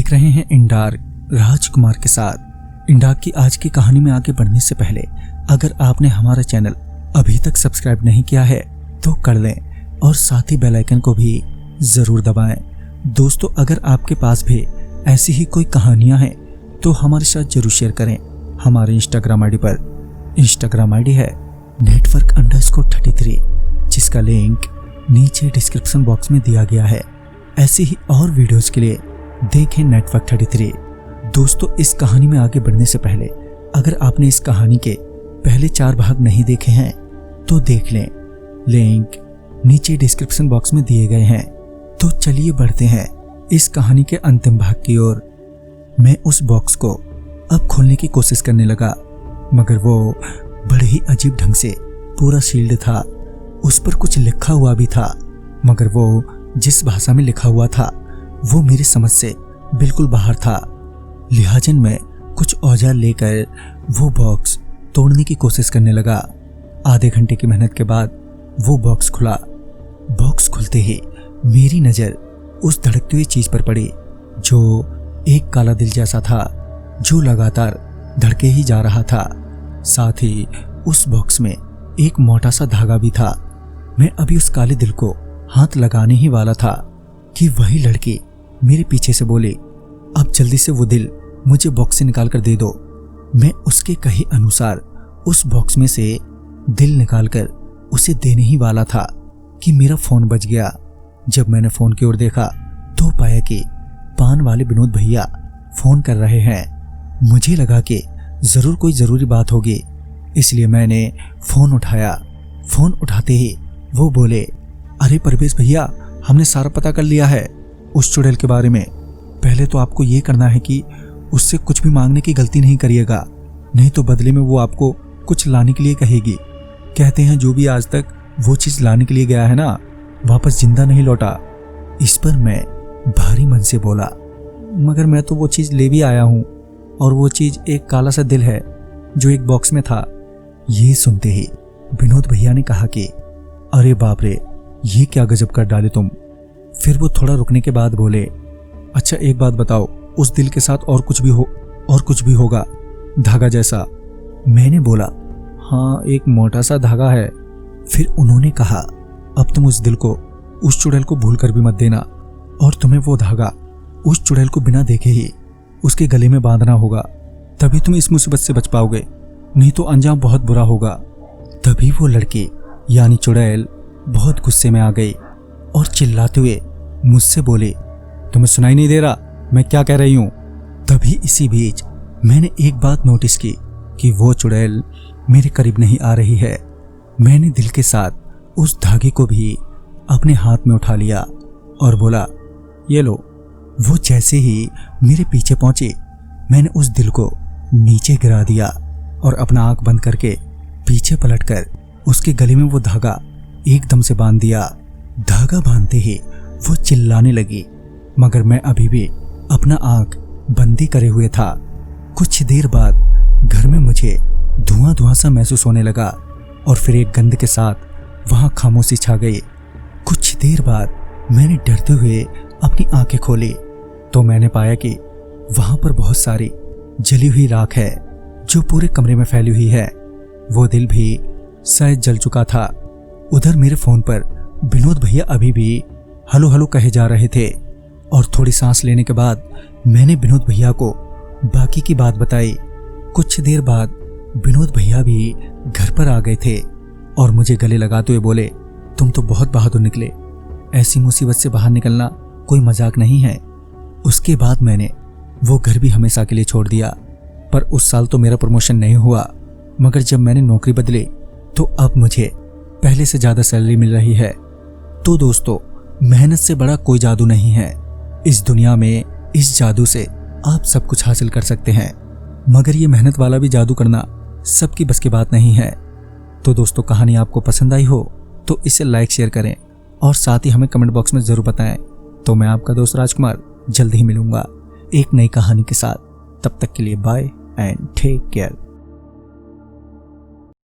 देख रहे हैं इंडार्क राजकुमार के साथ। इंडार्क की आज की कहानी में आगे बढ़ने से पहले अगर आपने हमारा चैनल अभी तक सब्सक्राइब नहीं किया है तो कर लें और साथ ही बेल आइकन को भी जरूर दबाएं। दोस्तों, अगर आपके पास भी ऐसी ही कोई कहानियां हैं तो हमारे साथ जरूर शेयर करें। हमारे इंस्टाग्राम आईडी पर इंस्टाग्राम आईडी है network_33, जिसका लिंक नीचे डिस्क्रिप्शन बॉक्स में दिया गया है। ऐसी ही और वीडियोस के लिए देखें network33। दोस्तों, इस कहानी में आगे बढ़ने से पहले अगर आपने इस कहानी के पहले 4 भाग नहीं देखे हैं तो देख लें, लिंक नीचे डिस्क्रिप्शन बॉक्स में दिए गए हैं। तो चलिए बढ़ते हैं इस कहानी के अंतिम भाग की ओर। मैं उस बॉक्स को अब खोलने की कोशिश करने लगा, मगर वो बड़े ही अजीब ढंग से पूरा सील्ड था। उस पर कुछ लिखा हुआ भी था, मगर वो जिस भाषा में लिखा हुआ था वो मेरी समझ से बिल्कुल बाहर था। लिहाजन मैं कुछ औजार लेकर वो बॉक्स तोड़ने की कोशिश करने लगा। आधे घंटे की मेहनत के बाद वो बॉक्स खुला। बॉक्स खुलते ही मेरी नज़र उस धड़कती हुई चीज पर पड़ी जो एक काला दिल जैसा था, जो लगातार धड़के ही जा रहा था। साथ ही उस बॉक्स में एक मोटा सा धागा भी था। मैं अभी उस काले दिल को हाथ लगाने ही वाला था कि वही लड़की मेरे पीछे से बोली, अब जल्दी से वो दिल मुझे बॉक्स से निकाल कर दे दो। मैं उसके कहे अनुसार उस बॉक्स में से दिल निकालकर उसे देने ही वाला था कि मेरा फोन बज गया। जब मैंने फोन की ओर देखा तो पाया कि पान वाले विनोद भैया फोन कर रहे हैं। मुझे लगा कि जरूर कोई जरूरी बात होगी, इसलिए मैंने फोन उठाया। फोन उठाते ही वो बोले, अरे परवेश भैया, हमने सारा पता कर लिया है उस चुड़ैल के बारे में। पहले तो आपको ये करना है कि उससे कुछ भी मांगने की गलती नहीं करिएगा, नहीं तो बदले में वो आपको कुछ लाने के लिए कहेगी। कहते हैं जो भी आज तक वो चीज लाने के लिए गया है ना, वापस जिंदा नहीं लौटा। इस पर मैं भारी मन से बोला, मगर मैं तो वो चीज ले भी आया हूं, और वो चीज एक काला सा दिल है जो एक बॉक्स में था। ये सुनते ही विनोद भैया ने कहा कि अरे बाप रे, ये क्या गजब कर डाले तुम। फिर वो थोड़ा रुकने के बाद बोले, अच्छा एक बात बताओ, उस दिल के साथ और कुछ भी होगा धागा जैसा? मैंने बोला, हाँ, एक मोटा सा धागा है। फिर उन्होंने कहा, अब तुम उस दिल को उस चुड़ैल को भूल कर भी मत देना, और तुम्हें वो धागा उस चुड़ैल को बिना देखे ही उसके गले में बांधना होगा, तभी तुम इस मुसीबत से बच पाओगे, नहीं तो अंजाम बहुत बुरा होगा। तभी वो लड़की यानी चुड़ैल बहुत गुस्से में आ गई और चिल्लाते हुए मुझसे बोली, तुम्हें सुनाई नहीं दे रहा मैं क्या कह रही हूँ? तभी इसी बीच मैंने एक बात नोटिस की कि वो चुड़ैल मेरे करीब नहीं आ रही है। मैंने दिल के साथ उस धागे को भी अपने हाथ में उठा लिया और बोला, ये लो। वो जैसे ही मेरे पीछे पहुंची, मैंने उस दिल को नीचे गिरा दिया और अपना आंख बंद करके पीछे पलटकर उसके गले में वो धागा एकदम से बांध दिया। धागा बांधते ही वो चिल्लाने लगी, मगर मैं अभी भी अपना आंख बंदी करे हुए था। कुछ देर बाद घर में मुझे धुआं सा महसूस होने लगा और फिर एक गंध के साथ वहां खामोशी छा गई। कुछ देर बाद मैंने डरते हुए अपनी आंखें खोली तो मैंने पाया कि वहां पर बहुत सारी जली हुई राख है जो पूरे कमरे में फैली हुई है। वो दिल भी शायद जल चुका था। उधर मेरे फोन पर विनोद भैया अभी भी हेलो हेलो कहे जा रहे थे, और थोड़ी सांस लेने के बाद मैंने विनोद भैया को बाकी की बात बताई। कुछ देर बाद विनोद भैया भी घर पर आ गए थे और मुझे गले लगाते हुए बोले, तुम तो बहुत बहादुर निकले, ऐसी मुसीबत से बाहर निकलना कोई मजाक नहीं है। उसके बाद मैंने वो घर भी हमेशा के लिए छोड़ दिया। पर उस साल तो मेरा प्रमोशन नहीं हुआ, मगर जब मैंने नौकरी बदली तो अब मुझे पहले से ज्यादा सैलरी मिल रही है। तो दोस्तों, मेहनत से बड़ा कोई जादू नहीं है इस दुनिया में। इस जादू से आप सब कुछ हासिल कर सकते हैं, मगर ये मेहनत वाला भी जादू करना सबकी बस की बात नहीं है। तो दोस्तों, कहानी आपको पसंद आई हो तो इसे लाइक शेयर करें और साथ ही हमें कमेंट बॉक्स में जरूर बताएं। तो मैं आपका दोस्त राजकुमार जल्द ही मिलूंगा एक नई कहानी के साथ। तब तक के लिए बाय एंड टेक केयर।